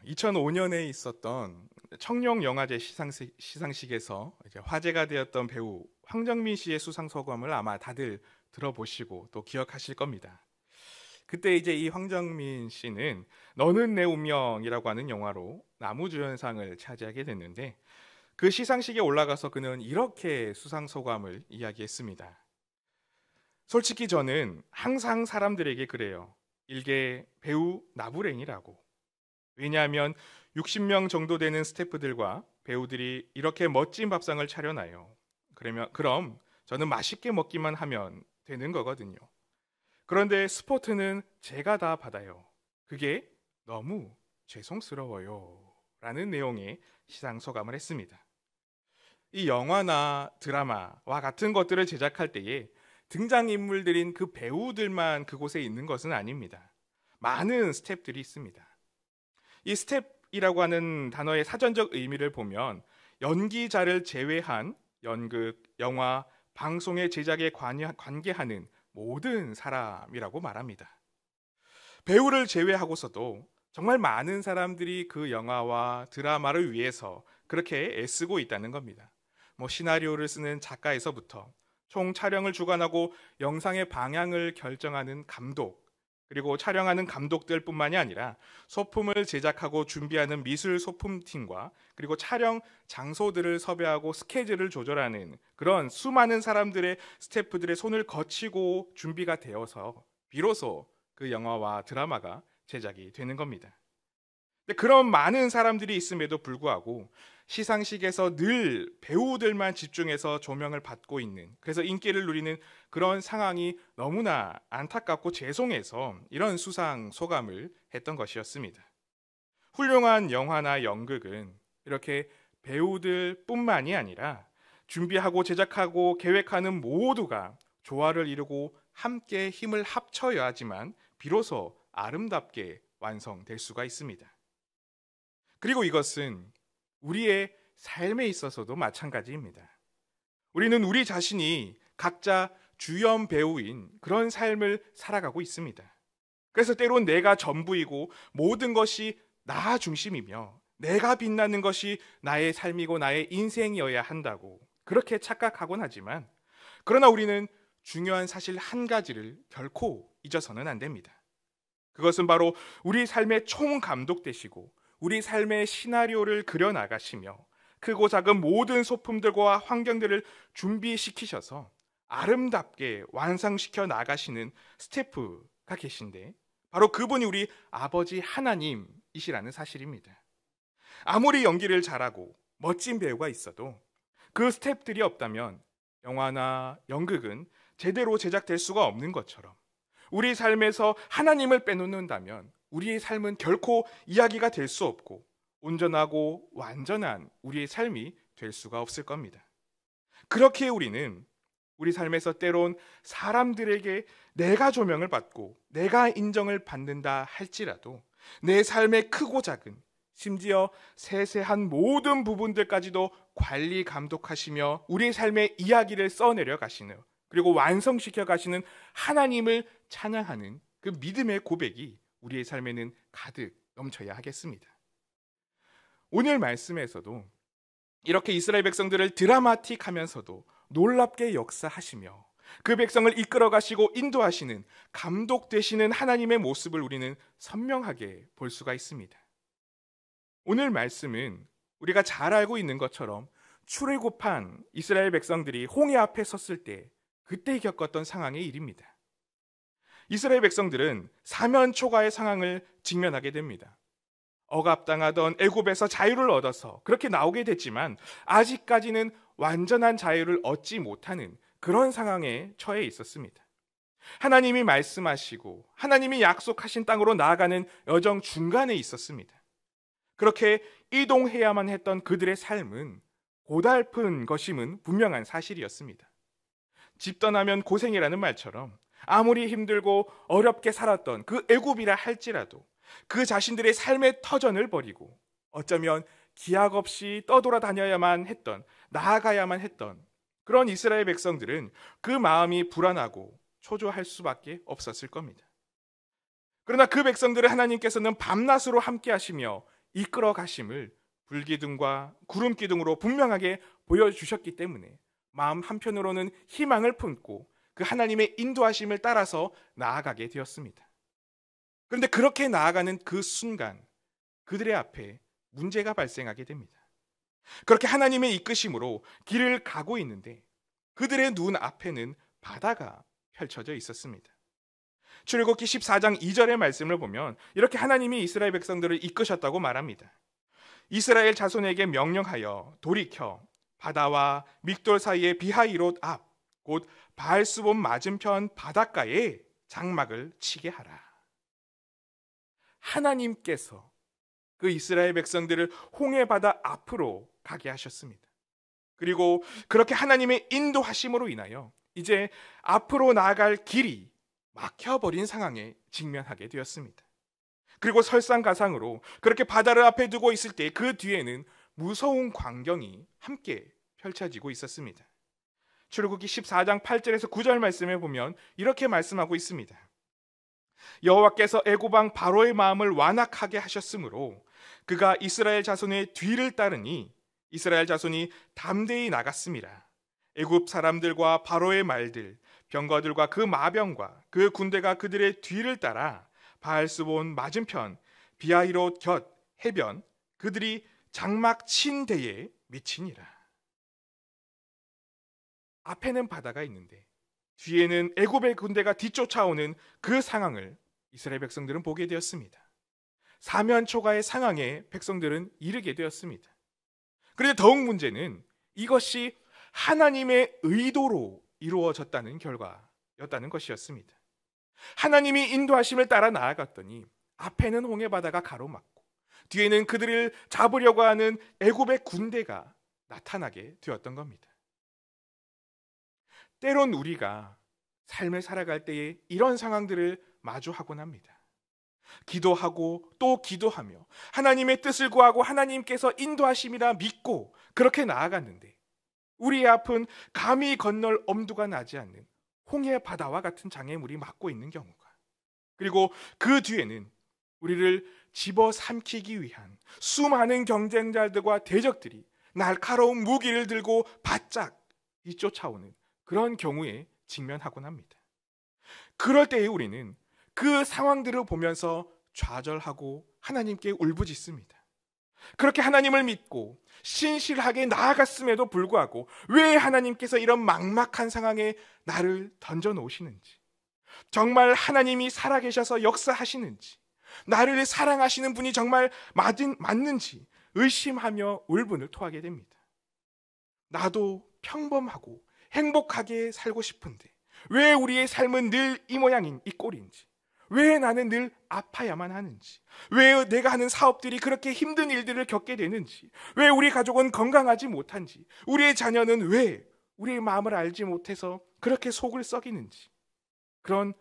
2005년에 있었던 청룡 영화제 시상식에서 이제 화제가 되었던 배우 황정민 씨의 수상 소감을 아마 다들 들어보시고 또 기억하실 겁니다. 그때 이제 이 황정민 씨는 너는 내 운명이라고 하는 영화로 나무주연상을 차지하게 됐는데, 그 시상식에 올라가서 그는 이렇게 수상 소감을 이야기했습니다. 솔직히 저는 항상 사람들에게 그래요. 일개 배우 나부랭이라고. 왜냐하면 60명 정도 되는 스태프들과 배우들이 이렇게 멋진 밥상을 차려놔요. 그럼 저는 맛있게 먹기만 하면 되는 거거든요. 그런데 스포트는 제가 다 받아요. 그게 너무 죄송스러워요. 라는 내용의 시상 소감을 했습니다. 이 영화나 드라마와 같은 것들을 제작할 때에 등장인물들인 그 배우들만 그곳에 있는 것은 아닙니다. 많은 스태프들이 있습니다. 이 스텝이라고 하는 단어의 사전적 의미를 보면 연기자를 제외한 연극, 영화, 방송의 제작에 관계하는 모든 사람이라고 말합니다. 배우를 제외하고서도 정말 많은 사람들이 그 영화와 드라마를 위해서 그렇게 애쓰고 있다는 겁니다. 시나리오를 쓰는 작가에서부터 총 촬영을 주관하고 영상의 방향을 결정하는 감독, 그리고 촬영하는 감독들뿐만이 아니라 소품을 제작하고 준비하는 미술 소품팀과 그리고 촬영 장소들을 섭외하고 스케줄을 조절하는 그런 수많은 사람들의 스태프들의 손을 거치고 준비가 되어서 비로소 그 영화와 드라마가 제작이 되는 겁니다. 근데 그런 많은 사람들이 있음에도 불구하고 시상식에서 늘 배우들만 집중해서 조명을 받고 있는, 그래서 인기를 누리는 그런 상황이 너무나 안타깝고 죄송해서 이런 수상 소감을 했던 것이었습니다. 훌륭한 영화나 연극은 이렇게 배우들뿐만이 아니라 준비하고 제작하고 계획하는 모두가 조화를 이루고 함께 힘을 합쳐야지만 비로소 아름답게 완성될 수가 있습니다. 그리고 이것은 우리의 삶에 있어서도 마찬가지입니다. 우리는 우리 자신이 각자 주연 배우인 그런 삶을 살아가고 있습니다. 그래서 때론 내가 전부이고 모든 것이 나 중심이며 내가 빛나는 것이 나의 삶이고 나의 인생이어야 한다고 그렇게 착각하곤 하지만, 그러나 우리는 중요한 사실 한 가지를 결코 잊어서는 안 됩니다. 그것은 바로 우리 삶의 총감독 되시고 우리 삶의 시나리오를 그려나가시며 크고 작은 모든 소품들과 환경들을 준비시키셔서 아름답게 완성시켜 나가시는 스태프가 계신데, 바로 그분이 우리 아버지 하나님이시라는 사실입니다. 아무리 연기를 잘하고 멋진 배우가 있어도 그 스태프들이 없다면 영화나 연극은 제대로 제작될 수가 없는 것처럼, 우리 삶에서 하나님을 빼놓는다면 우리의 삶은 결코 이야기가 될 수 없고 온전하고 완전한 우리의 삶이 될 수가 없을 겁니다. 그렇게 우리는 우리 삶에서 때론 사람들에게 내가 조명을 받고 내가 인정을 받는다 할지라도 내 삶의 크고 작은, 심지어 세세한 모든 부분들까지도 관리 감독하시며 우리의 삶의 이야기를 써내려 가시는, 그리고 완성시켜 가시는 하나님을 찬양하는 그 믿음의 고백이 우리의 삶에는 가득 넘쳐야 하겠습니다. 오늘 말씀에서도 이렇게 이스라엘 백성들을 드라마틱하면서도 놀랍게 역사하시며 그 백성을 이끌어 가시고 인도하시는 감독되시는 하나님의 모습을 우리는 선명하게 볼 수가 있습니다. 오늘 말씀은 우리가 잘 알고 있는 것처럼 출애굽한 이스라엘 백성들이 홍해 앞에 섰을 때 그때 겪었던 상황의 일입니다. 이스라엘 백성들은 사면초가의 상황을 직면하게 됩니다. 억압당하던 애굽에서 자유를 얻어서 그렇게 나오게 됐지만 아직까지는 완전한 자유를 얻지 못하는 그런 상황에 처해 있었습니다. 하나님이 말씀하시고 하나님이 약속하신 땅으로 나아가는 여정 중간에 있었습니다. 그렇게 이동해야만 했던 그들의 삶은 고달픈 것임은 분명한 사실이었습니다. 집 떠나면 고생이라는 말처럼 아무리 힘들고 어렵게 살았던 그 애굽이라 할지라도 그 자신들의 삶의 터전을 버리고 어쩌면 기약 없이 떠돌아다녀야만 했던, 나아가야만 했던 그런 이스라엘 백성들은 그 마음이 불안하고 초조할 수밖에 없었을 겁니다. 그러나 그 백성들을 하나님께서는 밤낮으로 함께 하시며 이끌어 가심을 불기둥과 구름기둥으로 분명하게 보여주셨기 때문에 마음 한편으로는 희망을 품고 그 하나님의 인도하심을 따라서 나아가게 되었습니다. 그런데 그렇게 나아가는 그 순간 그들의 앞에 문제가 발생하게 됩니다. 그렇게 하나님의 이끄심으로 길을 가고 있는데 그들의 눈 앞에는 바다가 펼쳐져 있었습니다. 출애굽기 14장 2절의 말씀을 보면 이렇게 하나님이 이스라엘 백성들을 이끄셨다고 말합니다. 이스라엘 자손에게 명령하여 돌이켜 바다와 믹돌 사이의 비하이롯 앞 곧 바알스본 맞은편 바닷가에 장막을 치게 하라. 하나님께서 그 이스라엘 백성들을 홍해 바다 앞으로 가게 하셨습니다. 그리고 그렇게 하나님의 인도하심으로 인하여 이제 앞으로 나아갈 길이 막혀버린 상황에 직면하게 되었습니다. 그리고 설상가상으로 그렇게 바다를 앞에 두고 있을 때 그 뒤에는 무서운 광경이 함께 펼쳐지고 있었습니다. 출애굽기 14장 8절에서 9절 말씀에 보면 이렇게 말씀하고 있습니다. 여호와께서 애굽 왕 바로의 마음을 완악하게 하셨으므로 그가 이스라엘 자손의 뒤를 따르니 이스라엘 자손이 담대히 나갔습니다. 애굽 사람들과 바로의 말들, 병거들과 그 마병과 그 군대가 그들의 뒤를 따라 바알스본 맞은편 비하히롯 곁 해변 그들이 장막 친 데에 미치니라. 앞에는 바다가 있는데 뒤에는 애굽의 군대가 뒤쫓아오는 그 상황을 이스라엘 백성들은 보게 되었습니다. 사면초가의 상황에 백성들은 이르게 되었습니다. 그런데 더욱 문제는 이것이 하나님의 의도로 이루어졌다는 결과였다는 것이었습니다. 하나님이 인도하심을 따라 나아갔더니 앞에는 홍해 바다가 가로막고 뒤에는 그들을 잡으려고 하는 애굽의 군대가 나타나게 되었던 겁니다. 때론 우리가 삶을 살아갈 때에 이런 상황들을 마주하곤 합니다. 기도하고 또 기도하며 하나님의 뜻을 구하고 하나님께서 인도하심이라 믿고 그렇게 나아갔는데 우리의 앞은 감히 건널 엄두가 나지 않는 홍해 바다와 같은 장애물이 막고 있는 경우가, 그리고 그 뒤에는 우리를 집어삼키기 위한 수많은 경쟁자들과 대적들이 날카로운 무기를 들고 바짝 쫓아오는 그런 경우에 직면하곤 합니다. 그럴 때에 우리는 그 상황들을 보면서 좌절하고 하나님께 울부짖습니다. 그렇게 하나님을 믿고 신실하게 나아갔음에도 불구하고 왜 하나님께서 이런 막막한 상황에 나를 던져놓으시는지, 정말 하나님이 살아계셔서 역사하시는지, 나를 사랑하시는 분이 정말 맞는지 의심하며 울분을 토하게 됩니다. 나도 평범하고 행복하게 살고 싶은데 왜 우리의 삶은 늘 이 모양인 이 꼴인지, 왜 나는 늘 아파야만 하는지, 왜 내가 하는 사업들이 그렇게 힘든 일들을 겪게 되는지, 왜 우리 가족은 건강하지 못한지, 우리의 자녀는 왜 우리의 마음을 알지 못해서 그렇게 속을 썩이는지, 그런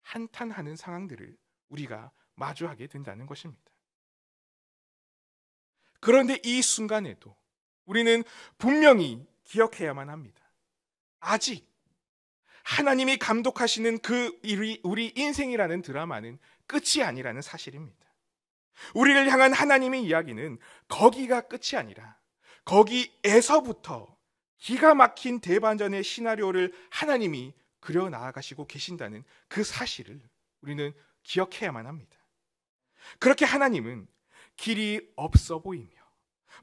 한탄하는 상황들을 우리가 마주하게 된다는 것입니다. 그런데 이 순간에도 우리는 분명히 기억해야만 합니다. 아직 하나님이 감독하시는 그 우리 인생이라는 드라마는 끝이 아니라는 사실입니다. 우리를 향한 하나님의 이야기는 거기가 끝이 아니라 거기에서부터 기가 막힌 대반전의 시나리오를 하나님이 그려 나아가시고 계신다는 그 사실을 우리는 기억해야만 합니다. 그렇게 하나님은 길이 없어 보이며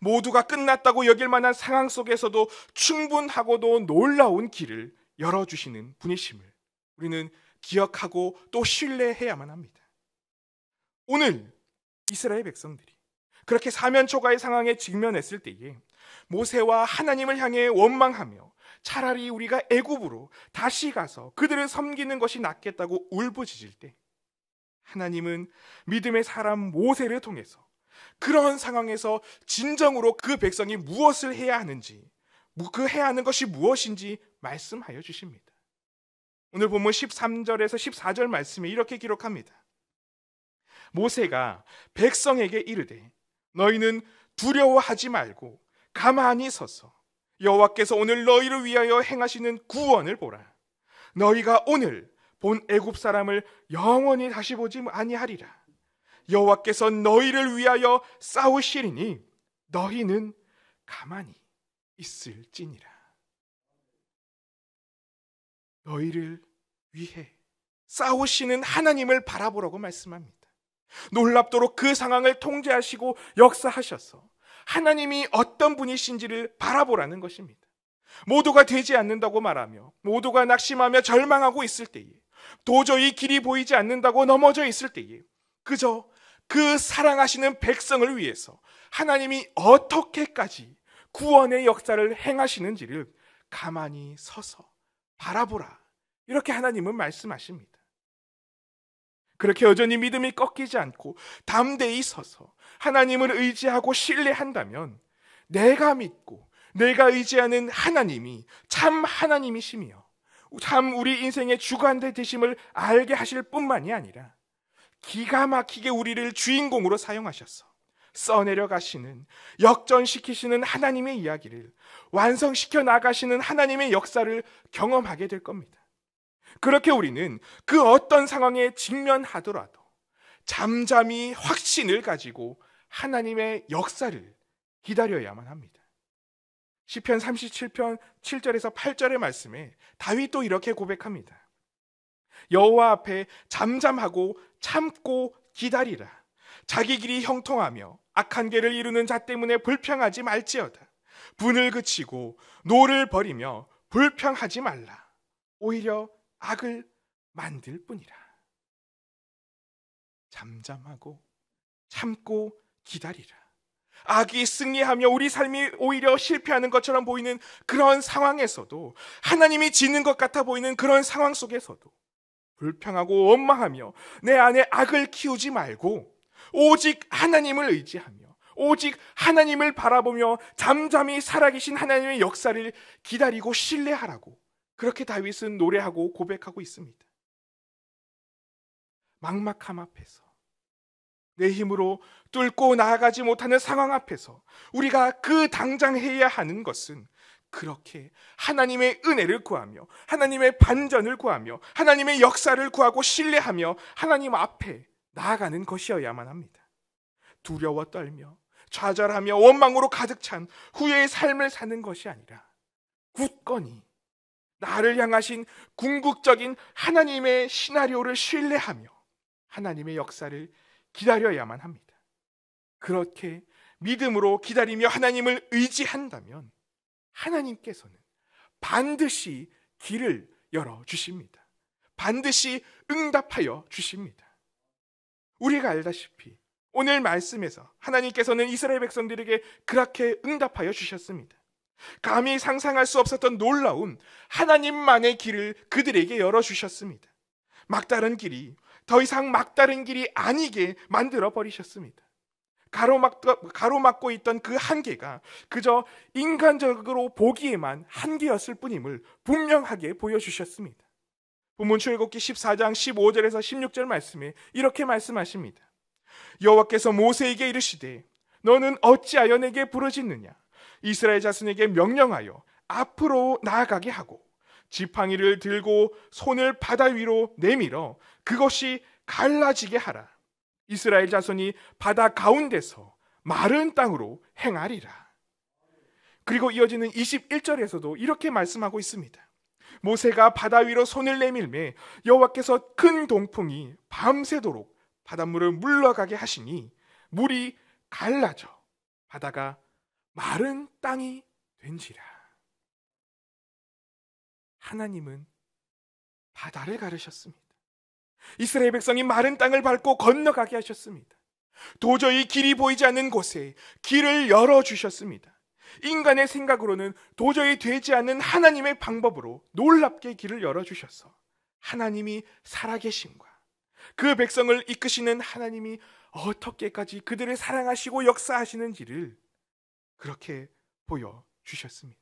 모두가 끝났다고 여길 만한 상황 속에서도 충분하고도 놀라운 길을 열어주시는 분이심을 우리는 기억하고 또 신뢰해야만 합니다. 오늘 이스라엘 백성들이 그렇게 사면초가의 상황에 직면했을 때에 모세와 하나님을 향해 원망하며 차라리 우리가 애굽으로 다시 가서 그들을 섬기는 것이 낫겠다고 울부짖을 때 하나님은 믿음의 사람 모세를 통해서 그런 상황에서 진정으로 그 백성이 무엇을 해야 하는지, 그 해야 하는 것이 무엇인지 말씀하여 주십니다. 오늘 본문 13절에서 14절 말씀에 이렇게 기록합니다. 모세가 백성에게 이르되 너희는 두려워하지 말고 가만히 서서 여호와께서 오늘 너희를 위하여 행하시는 구원을 보라. 너희가 오늘 본 애굽 사람을 영원히 다시 보지 아니하리라. 여호와께서 너희를 위하여 싸우시리니 너희는 가만히 있을지니라. 너희를 위해 싸우시는 하나님을 바라보라고 말씀합니다. 놀랍도록 그 상황을 통제하시고 역사하셔서 하나님이 어떤 분이신지를 바라보라는 것입니다. 모두가 되지 않는다고 말하며 모두가 낙심하며 절망하고 있을 때에, 도저히 길이 보이지 않는다고 넘어져 있을 때에 그저 그 사랑하시는 백성을 위해서 하나님이 어떻게까지 구원의 역사를 행하시는지를 가만히 서서 바라보라, 이렇게 하나님은 말씀하십니다. 그렇게 여전히 믿음이 꺾이지 않고 담대히 서서 하나님을 의지하고 신뢰한다면 내가 믿고 내가 의지하는 하나님이 참 하나님이시며 참 우리 인생의 주관대 되심을 알게 하실 뿐만이 아니라 기가 막히게 우리를 주인공으로 사용하셔서 써내려 가시는, 역전시키시는 하나님의 이야기를 완성시켜 나가시는 하나님의 역사를 경험하게 될 겁니다. 그렇게 우리는 그 어떤 상황에 직면하더라도 잠잠히 확신을 가지고 하나님의 역사를 기다려야만 합니다. 시편 37편 7절에서 8절의 말씀에 다윗도 이렇게 고백합니다. 여호와 앞에 잠잠하고 참고 기다리라. 자기 길이 형통하며 악한 길을 이루는 자 때문에 불평하지 말지어다. 분을 그치고 노를 버리며 불평하지 말라. 오히려 악을 만들 뿐이라. 잠잠하고 참고 기다리라. 악이 승리하며 우리 삶이 오히려 실패하는 것처럼 보이는 그런 상황에서도, 하나님이 지는 것 같아 보이는 그런 상황 속에서도 불평하고 원망하며 내 안에 악을 키우지 말고 오직 하나님을 의지하며 오직 하나님을 바라보며 잠잠히 살아계신 하나님의 역사를 기다리고 신뢰하라고, 그렇게 다윗은 노래하고 고백하고 있습니다. 막막함 앞에서, 내 힘으로 뚫고 나아가지 못하는 상황 앞에서 우리가 그 당장 해야 하는 것은 그렇게 하나님의 은혜를 구하며 하나님의 반전을 구하며 하나님의 역사를 구하고 신뢰하며 하나님 앞에 나아가는 것이어야만 합니다. 두려워 떨며 좌절하며 원망으로 가득 찬 후회의 삶을 사는 것이 아니라 굳건히 나를 향하신 궁극적인 하나님의 시나리오를 신뢰하며 하나님의 역사를 기다려야만 합니다. 그렇게 믿음으로 기다리며 하나님을 의지한다면 하나님께서는 반드시 길을 열어주십니다. 반드시 응답하여 주십니다. 우리가 알다시피 오늘 말씀에서 하나님께서는 이스라엘 백성들에게 그렇게 응답하여 주셨습니다. 감히 상상할 수 없었던 놀라운 하나님만의 길을 그들에게 열어주셨습니다. 막다른 길이 더 이상 막다른 길이 아니게 만들어 버리셨습니다. 가로막고 있던 그 한계가 그저 인간적으로 보기에만 한계였을 뿐임을 분명하게 보여주셨습니다. 본문 출애굽기 14장 15절에서 16절 말씀에 이렇게 말씀하십니다. 여호와께서 모세에게 이르시되 너는 어찌하여 내게 부르짖느냐. 이스라엘 자손에게 명령하여 앞으로 나아가게 하고 지팡이를 들고 손을 바다 위로 내밀어 그것이 갈라지게 하라. 이스라엘 자손이 바다 가운데서 마른 땅으로 행하리라. 그리고 이어지는 21절에서도 이렇게 말씀하고 있습니다. 모세가 바다 위로 손을 내밀매 여호와께서 큰 동풍이 밤새도록 바닷물을 물러가게 하시니 물이 갈라져 바다가 마른 땅이 된지라. 하나님은 바다를 가르셨습니다. 이스라엘 백성이 마른 땅을 밟고 건너가게 하셨습니다. 도저히 길이 보이지 않는 곳에 길을 열어주셨습니다. 인간의 생각으로는 도저히 되지 않는 하나님의 방법으로 놀랍게 길을 열어주셔서 하나님이 살아계신과 그 백성을 이끄시는 하나님이 어떻게까지 그들을 사랑하시고 역사하시는지를 그렇게 보여주셨습니다.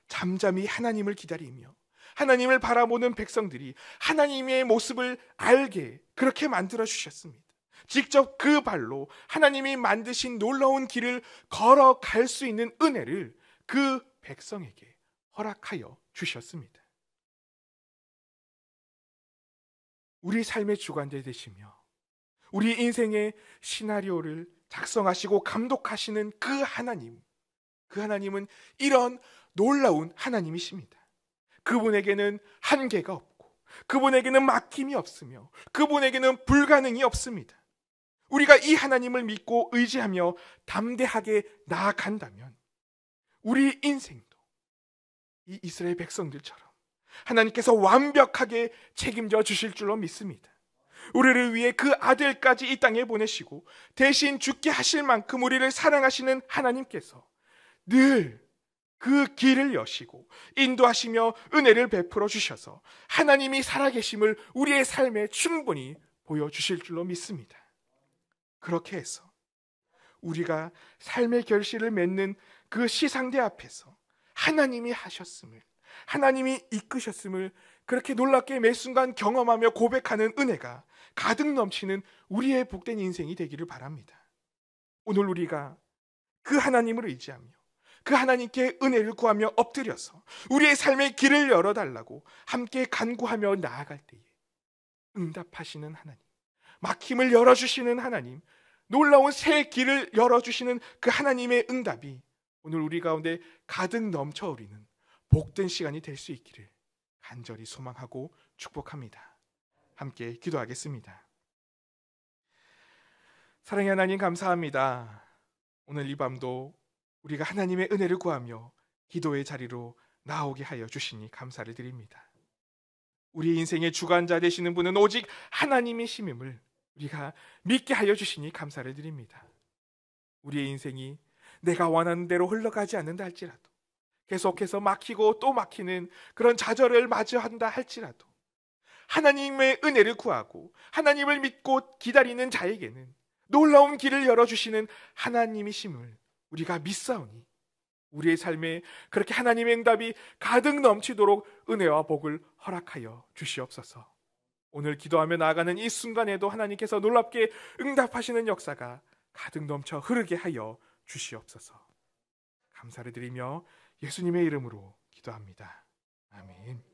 잠잠히 하나님을 기다리며 하나님을 바라보는 백성들이 하나님의 모습을 알게 그렇게 만들어 주셨습니다. 직접 그 발로 하나님이 만드신 놀라운 길을 걸어갈 수 있는 은혜를 그 백성에게 허락하여 주셨습니다. 우리 삶의 주관자 되시며 우리 인생의 시나리오를 작성하시고 감독하시는 그 하나님은 이런 놀라운 하나님이십니다. 그분에게는 한계가 없고, 그분에게는 막힘이 없으며, 그분에게는 불가능이 없습니다. 우리가 이 하나님을 믿고 의지하며 담대하게 나아간다면 우리 인생도 이 이스라엘 백성들처럼 하나님께서 완벽하게 책임져 주실 줄로 믿습니다. 우리를 위해 그 아들까지 이 땅에 보내시고 대신 죽게 하실 만큼 우리를 사랑하시는 하나님께서 늘 그 길을 여시고 인도하시며 은혜를 베풀어 주셔서 하나님이 살아계심을 우리의 삶에 충분히 보여주실 줄로 믿습니다. 그렇게 해서 우리가 삶의 결실을 맺는 그 시상대 앞에서 하나님이 하셨음을, 하나님이 이끄셨음을 그렇게 놀랍게 매 순간 경험하며 고백하는 은혜가 가득 넘치는 우리의 복된 인생이 되기를 바랍니다. 오늘 우리가 그 하나님을 의지하며 그 하나님께 은혜를 구하며 엎드려서 우리의 삶의 길을 열어달라고 함께 간구하며 나아갈 때에 응답하시는 하나님, 막힘을 열어주시는 하나님, 놀라운 새 길을 열어주시는 그 하나님의 응답이 오늘 우리 가운데 가득 넘쳐오르는 복된 시간이 될 수 있기를 간절히 소망하고 축복합니다. 함께 기도하겠습니다. 사랑의 하나님, 감사합니다. 오늘 이 밤도 우리가 하나님의 은혜를 구하며 기도의 자리로 나오게 하여 주시니 감사를 드립니다. 우리 인생의 주관자 되시는 분은 오직 하나님이심을 우리가 믿게 하여 주시니 감사를 드립니다. 우리의 인생이 내가 원하는 대로 흘러가지 않는다 할지라도, 계속해서 막히고 또 막히는 그런 좌절을 맞이한다 할지라도 하나님의 은혜를 구하고 하나님을 믿고 기다리는 자에게는 놀라운 길을 열어주시는 하나님이심을 우리가 믿사오니 우리의 삶에 그렇게 하나님의 응답이 가득 넘치도록 은혜와 복을 허락하여 주시옵소서. 오늘 기도하며 나아가는 이 순간에도 하나님께서 놀랍게 응답하시는 역사가 가득 넘쳐 흐르게 하여 주시옵소서. 감사를 드리며 예수님의 이름으로 기도합니다. 아멘.